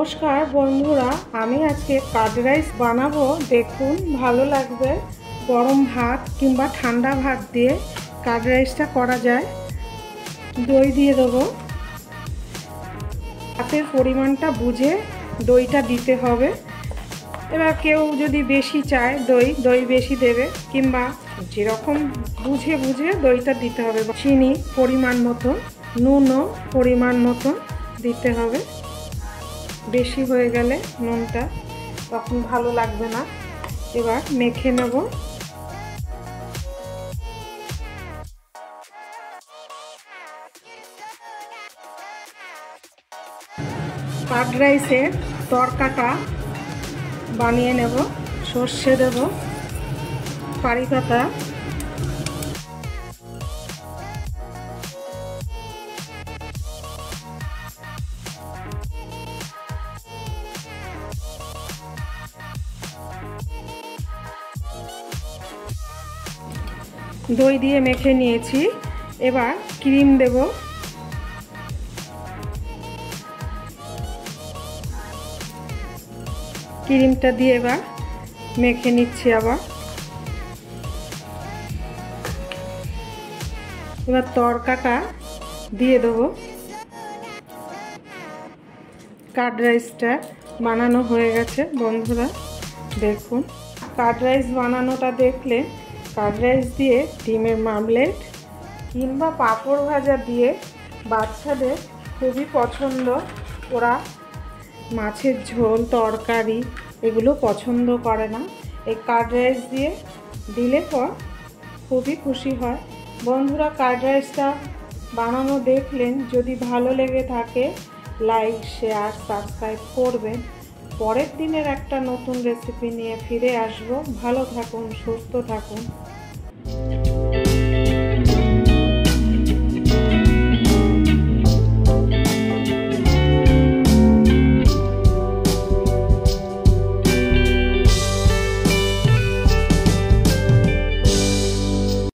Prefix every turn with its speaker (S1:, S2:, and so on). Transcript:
S1: নমস্কার বন্ধুরা, আমি আজকে কার্ড রাইস বানাবো। দেখুন, ভালো লাগবে। গরম ভাত কিংবা ঠান্ডা ভাত দিয়ে কার্ড রাইসটা করা যায়। দই দিয়ে দেবো। ভাতের পরিমাণটা বুঝে দইটা দিতে হবে। এবার কেউ যদি বেশি চায় দই বেশি দেবে, কিংবা যেরকম বুঝে দইটা দিতে হবে। চিনি পরিমাণ মতো, নুনও পরিমাণ মতো দিতে হবে। বেশি হয়ে গেলে নুনটা তখন ভালো লাগবে না। এবার মেখে নেব। কার্ড রাইসের তরকাটা বানিয়ে নেব। সর্ষে দেব, কারি পাতা, দই দিয়ে মেখে নিয়েছি। এবার ক্রিম দেব। ক্রিমটা দিয়ে এবার মেখে নিচ্ছি। এবার তরকাটা দিয়ে দেবো। কার্ড রাইসটা বানানো হয়ে গেছে বন্ধুরা, দেখুন। কার্ড রাইস বানানোটা দেখলে কার্ড রাইস দিয়ে ডিমের মামলেট কিংবা পাঁপড় ভাজা দিয়ে বাচ্চাদের খুবই পছন্দ। ওরা মাছের ঝোল, তরকারি এগুলো পছন্দ করে না। এই কার্ড রাইস দিয়ে দিলে পর খুবই খুশি হয়। বন্ধুরা, কার্ড রাইসটা বানানো দেখলেন। যদি ভালো লেগে থাকে লাইক, শেয়ার, সাবস্ক্রাইব করবেন। পরের দিনের একটা নতুন রেসিপি নিয়ে ফিরে আসবো। ভালো থাকুন, সুস্থ থাকুন।